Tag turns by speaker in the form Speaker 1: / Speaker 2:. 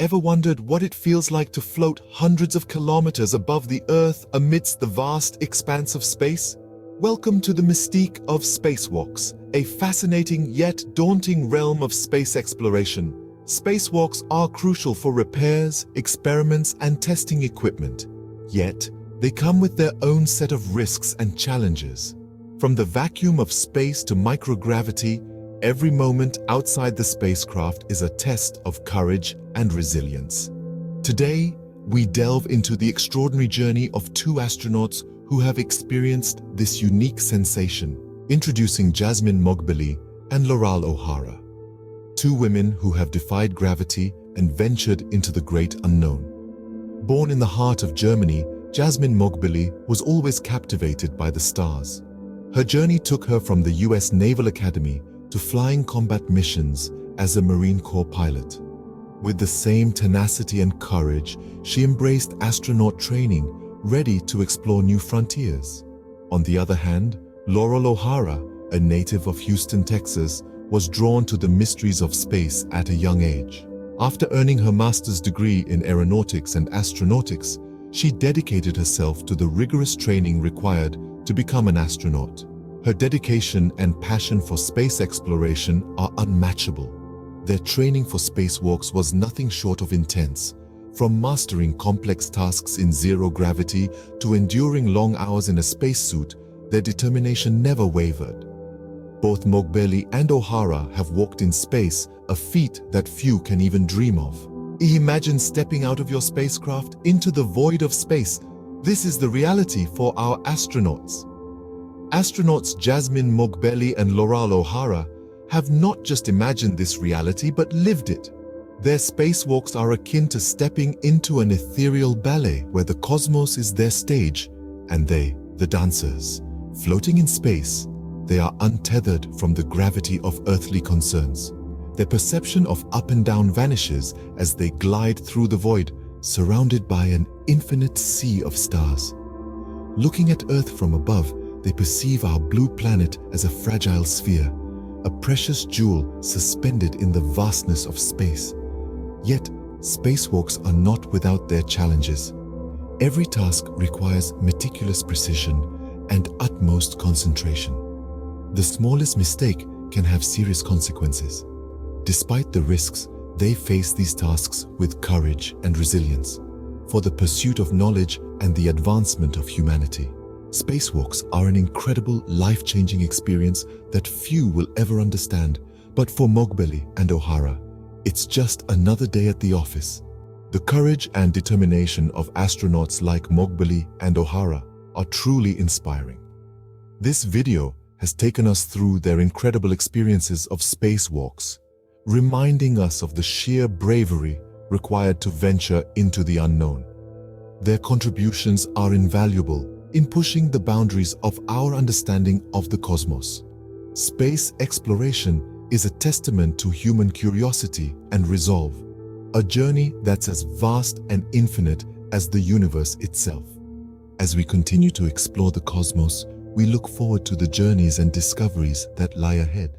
Speaker 1: ever wondered what it feels like to float hundreds of kilometers above the Earth amidst the vast expanse of space? Welcome to the mystique of spacewalks, a fascinating yet daunting realm of space exploration. Spacewalks are crucial for repairs, experiments, and testing equipment. Yet, they come with their own set of risks and challenges. From the vacuum of space to microgravity, every moment outside the spacecraft is a test of courage and resilience. Today, we delve into the extraordinary journey of two astronauts who have experienced this unique sensation. Introducing Jasmin Moghbeli and Loral O'Hara, two women who have defied gravity and ventured into the great unknown. Born in the heart of Germany, Jasmin Moghbeli was always captivated by the stars. Her journey took her from the US Naval Academy to flying combat missions as a Marine Corps pilot. With the same tenacity and courage, she embraced astronaut training, ready to explore new frontiers. On the other hand, Loral O'Hara, a native of Houston, Texas, was drawn to the mysteries of space at a young age. After earning her master's degree in aeronautics and astronautics, she dedicated herself to the rigorous training required to become an astronaut. Her dedication and passion for space exploration are unmatchable. Their training for spacewalks was nothing short of intense. From mastering complex tasks in zero gravity to enduring long hours in a spacesuit, their determination never wavered. Both Moghbeli and O'Hara have walked in space, a feat that few can even dream of. Imagine stepping out of your spacecraft into the void of space. This is the reality for our astronauts. Astronauts Jasmin Moghbeli and Loral O'Hara have not just imagined this reality but lived it. Their spacewalks are akin to stepping into an ethereal ballet where the cosmos is their stage and they, the dancers. Floating in space, they are untethered from the gravity of earthly concerns. Their perception of up and down vanishes as they glide through the void, surrounded by an infinite sea of stars. Looking at Earth from above, they perceive our blue planet as a fragile sphere, a precious jewel suspended in the vastness of space. Yet, spacewalks are not without their challenges. Every task requires meticulous precision and utmost concentration. The smallest mistake can have serious consequences. Despite the risks, they face these tasks with courage and resilience for the pursuit of knowledge and the advancement of humanity. Spacewalks are an incredible, life-changing experience that few will ever understand, but for Moghbeli and O'Hara, it's just another day at the office. The courage and determination of astronauts like Moghbeli and O'Hara are truly inspiring. This video has taken us through their incredible experiences of spacewalks, reminding us of the sheer bravery required to venture into the unknown. Their contributions are invaluable in pushing the boundaries of our understanding of the cosmos. Space exploration is a testament to human curiosity and resolve, a journey that's as vast and infinite as the universe itself. As we continue to explore the cosmos, we look forward to the journeys and discoveries that lie ahead.